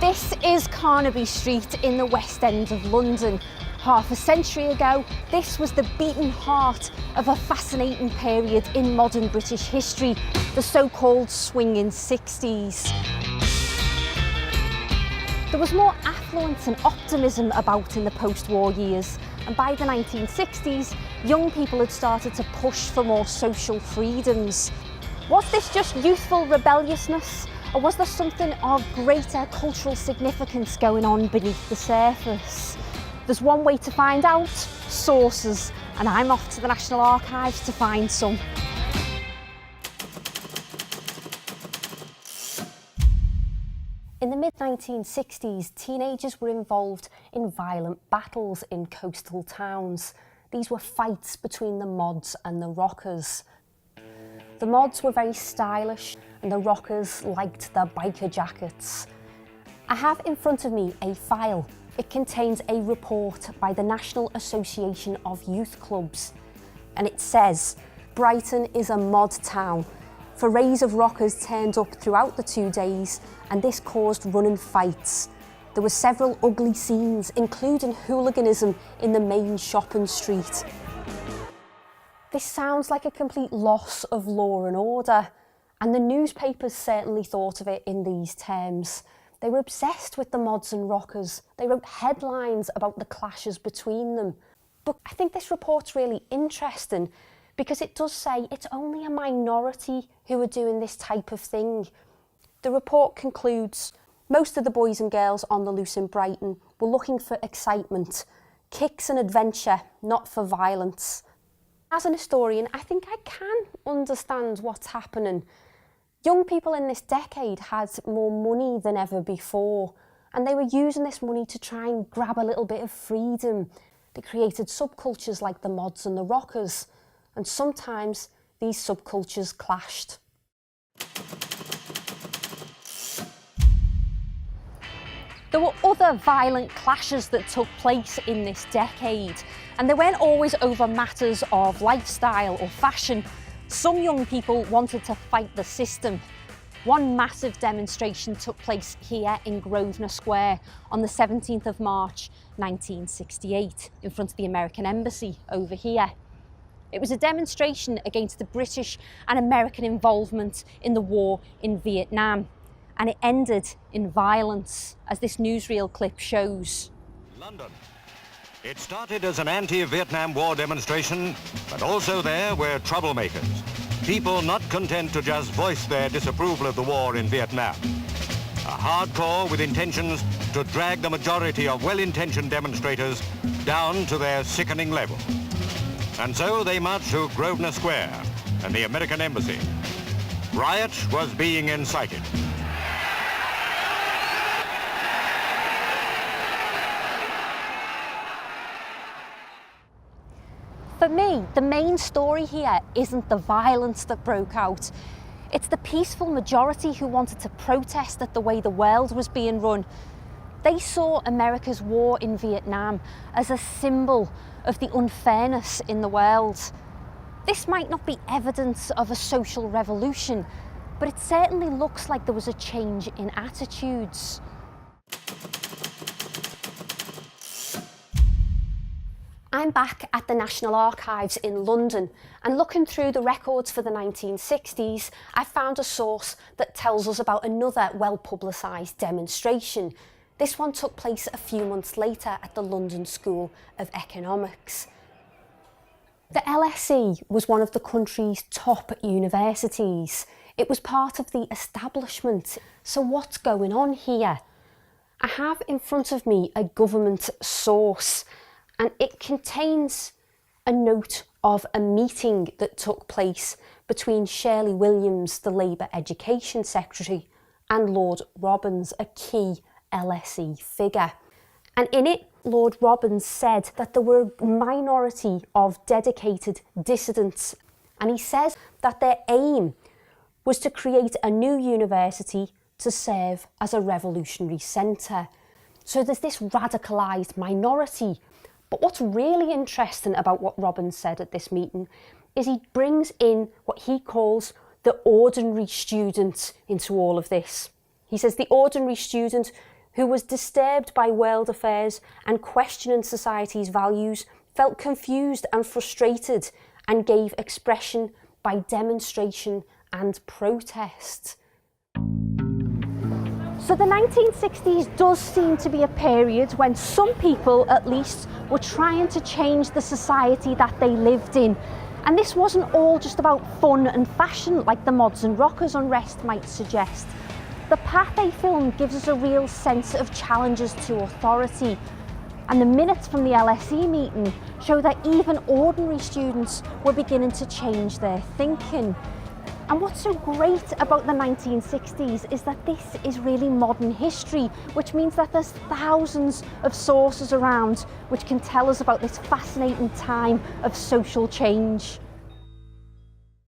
This is Carnaby Street in the West End of London. Half a century ago, this was the beating heart of a fascinating period in modern British history, the so-called swinging 60s. There was more affluence and optimism about in the post-war years, and by the 1960s, young people had started to push for more social freedoms. Was this just youthful rebelliousness, or was there something of greater cultural significance going on beneath the surface? There's one way to find out: sources, and I'm off to the National Archives to find some. In the mid-1960s, teenagers were involved in violent battles in coastal towns. These were fights between the mods and the rockers. The mods were very stylish, and the rockers liked their biker jackets. I have in front of me a file. It contains a report by the National Association of Youth Clubs, and it says, Brighton is a mod town. Forays of rockers turned up throughout the 2 days, and this caused running fights. There were several ugly scenes, including hooliganism in the main shopping street. This sounds like a complete loss of law and order, and the newspapers certainly thought of it in these terms. They were obsessed with the mods and rockers. They wrote headlines about the clashes between them. But I think this report's really interesting because it does say it's only a minority who are doing this type of thing. The report concludes, most of the boys and girls on the loose in Brighton were looking for excitement, kicks and adventure, not for violence. As an historian, I think I can understand what's happening. Young people in this decade had more money than ever before, and they were using this money to try and grab a little bit of freedom. They created subcultures like the mods and the rockers, and sometimes these subcultures clashed. There were other violent clashes that took place in this decade, and they weren't always over matters of lifestyle or fashion. Some young people wanted to fight the system. One massive demonstration took place here in Grosvenor Square on the 17th of March 1968 in front of the American Embassy over here. It was a demonstration against the British and American involvement in the war in Vietnam, and it ended in violence, as this newsreel clip shows. London. It started as an anti-Vietnam War demonstration, but also there were troublemakers. People not content to just voice their disapproval of the war in Vietnam. A hardcore with intentions to drag the majority of well-intentioned demonstrators down to their sickening level. And so they marched to Grosvenor Square and the American Embassy. Riot was being incited. For me, the main story here isn't the violence that broke out. It's the peaceful majority who wanted to protest at the way the world was being run. They saw America's war in Vietnam as a symbol of the unfairness in the world. This might not be evidence of a social revolution, but it certainly looks like there was a change in attitudes. I'm back at the National Archives in London, and looking through the records for the 1960s, I found a source that tells us about another well-publicised demonstration. This one took place a few months later at the London School of Economics. The LSE was one of the country's top universities. It was part of the establishment. So what's going on here? I have in front of me a government source, and it contains a note of a meeting that took place between Shirley Williams, the Labour Education Secretary, and Lord Robbins, a key LSE figure. And in it, Lord Robbins said that there were a minority of dedicated dissidents, and he says that their aim was to create a new university to serve as a revolutionary centre. So there's this radicalised minority. But what's really interesting about what Robbins said at this meeting is he brings in what he calls the ordinary student into all of this. He says the ordinary student who was disturbed by world affairs and questioning society's values, felt confused and frustrated and gave expression by demonstration and protest. So the 1960s does seem to be a period when some people, at least, were trying to change the society that they lived in. And this wasn't all just about fun and fashion like the mods and rockers unrest might suggest. The Pathé film gives us a real sense of challenges to authority. And the minutes from the LSE meeting show that even ordinary students were beginning to change their thinking. And what's so great about the 1960s is that this is really modern history, which means that there's thousands of sources around which can tell us about this fascinating time of social change.